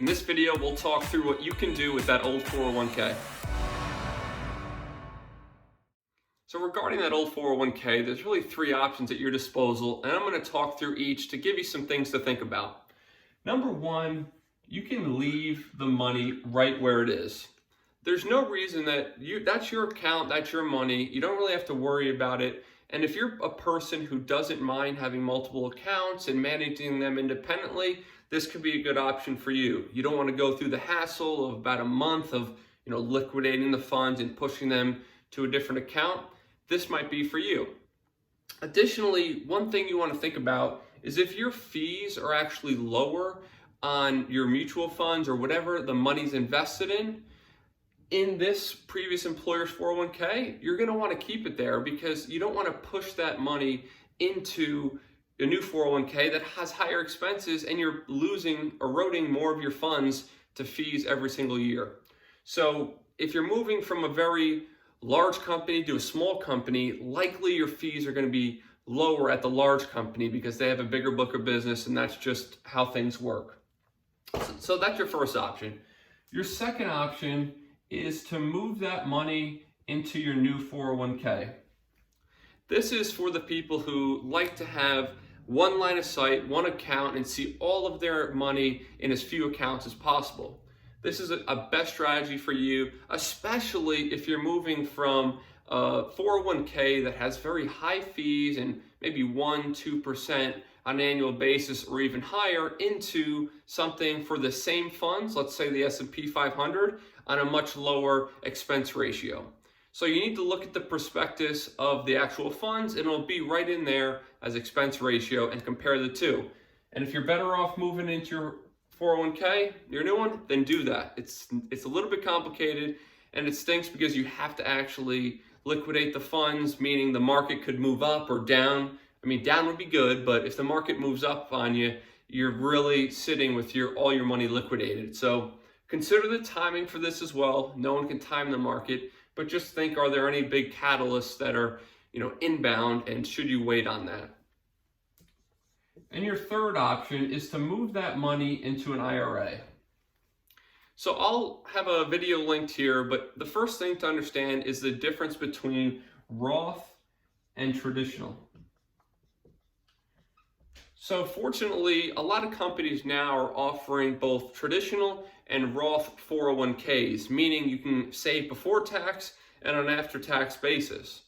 In this video, we'll talk through what you can do with that old 401k. So regarding that old 401k, there's really three options at your disposal, and I'm going to talk through each to give you some things to think about. Number one, you can leave the money right where it is. There's no reason that's your account, that's your money. You don't really have to worry about it. And if you're a person who doesn't mind having multiple accounts and managing them independently, this could be a good option for you. You don't want to go through the hassle of about a month of liquidating the funds and pushing them to a different account. This might be for you. Additionally, one thing you want to think about is if your fees are actually lower on your mutual funds or whatever the money's invested in this previous employer's 401k, you're going to want to keep it there because you don't want to push that money into a new 401k that has higher expenses and you're eroding more of your funds to fees every single year. So if you're moving from a very large company to a small company, likely your fees are going to be lower at the large company because they have a bigger book of business and that's just how things work. So that's your first option. Your second option is to move that money into your new 401k. This is for the people who like to have one line of sight, one account, and see all of their money in as few accounts as possible. This is a best strategy for you, especially if you're moving from a 401k that has very high fees and maybe 1-2% on an annual basis or even higher into something for the same funds, let's say the S&P 500, on a much lower expense ratio. So you need to look at the prospectus of the actual funds and it'll be right in there as expense ratio and compare the two. And if you're better off moving into your 401k, your new one, then do that. It's a little bit complicated and it stinks because you have to actually liquidate the funds, meaning the market could move up or down. I mean, down would be good, but if the market moves up on you, you're really sitting with all your money liquidated. So consider the timing for this as well. No one can time the market, but just think, are there any big catalysts that are, inbound, and should you wait on that? And your third option is to move that money into an IRA. So I'll have a video linked here, but the first thing to understand is the difference between Roth and traditional. So fortunately, a lot of companies now are offering both traditional and Roth 401ks, meaning you can save before tax and on an after-tax basis.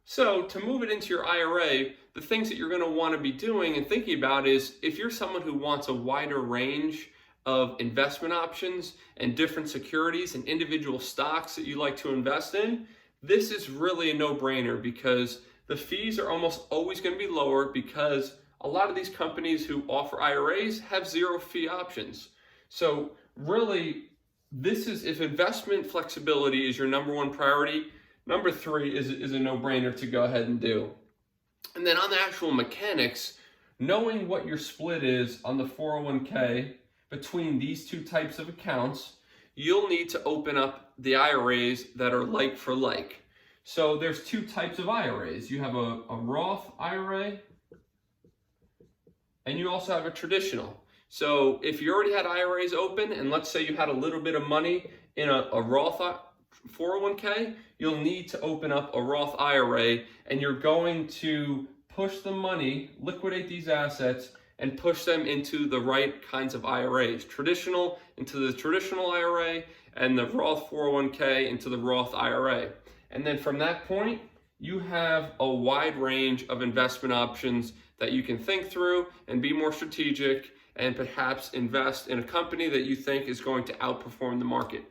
So to move it into your IRA, the things that you're going to want to be doing and thinking about is if you're someone who wants a wider range of investment options and different securities and individual stocks that you like to invest in, this is really a no-brainer because the fees are almost always going to be lower because a lot of these companies who offer IRAs have zero fee options. So really, this is, if investment flexibility is your number one priority, number three is a no-brainer to go ahead and do. And then on the actual mechanics, knowing what your split is on the 401k between these two types of accounts, you'll need to open up the IRAs that are like for like. So there's two types of IRAs. You have a Roth IRA and you also have a traditional. So if you already had IRAs open and let's say you had a little bit of money in a Roth 401k, you'll need to open up a Roth IRA and you're going to push the money, liquidate these assets, and push them into the right kinds of IRAs. Traditional into the traditional IRA and the Roth 401k into the Roth IRA. And then from that point, you have a wide range of investment options that you can think through and be more strategic and perhaps invest in a company that you think is going to outperform the market.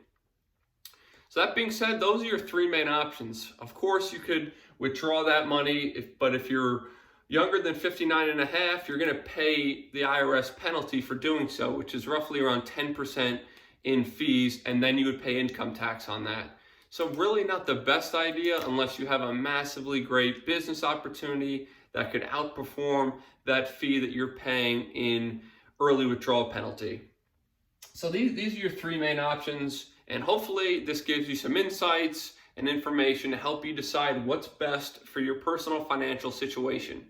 So that being said, those are your three main options. Of course, you could withdraw that money, but if you're younger than 59 and a half, you're going to pay the IRS penalty for doing so, which is roughly around 10% in fees, and then you would pay income tax on that. So really not the best idea unless you have a massively great business opportunity that could outperform that fee that you're paying in early withdrawal penalty. So these are your three main options, and hopefully this gives you some insights and information to help you decide what's best for your personal financial situation.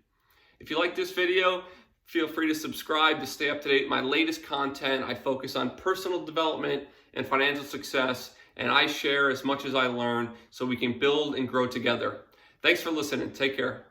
If you like this video, Feel free to subscribe to stay up to date with my latest content. I focus on personal development and financial success, and I share as much as I learn so we can build and grow together. Thanks for listening. Take care.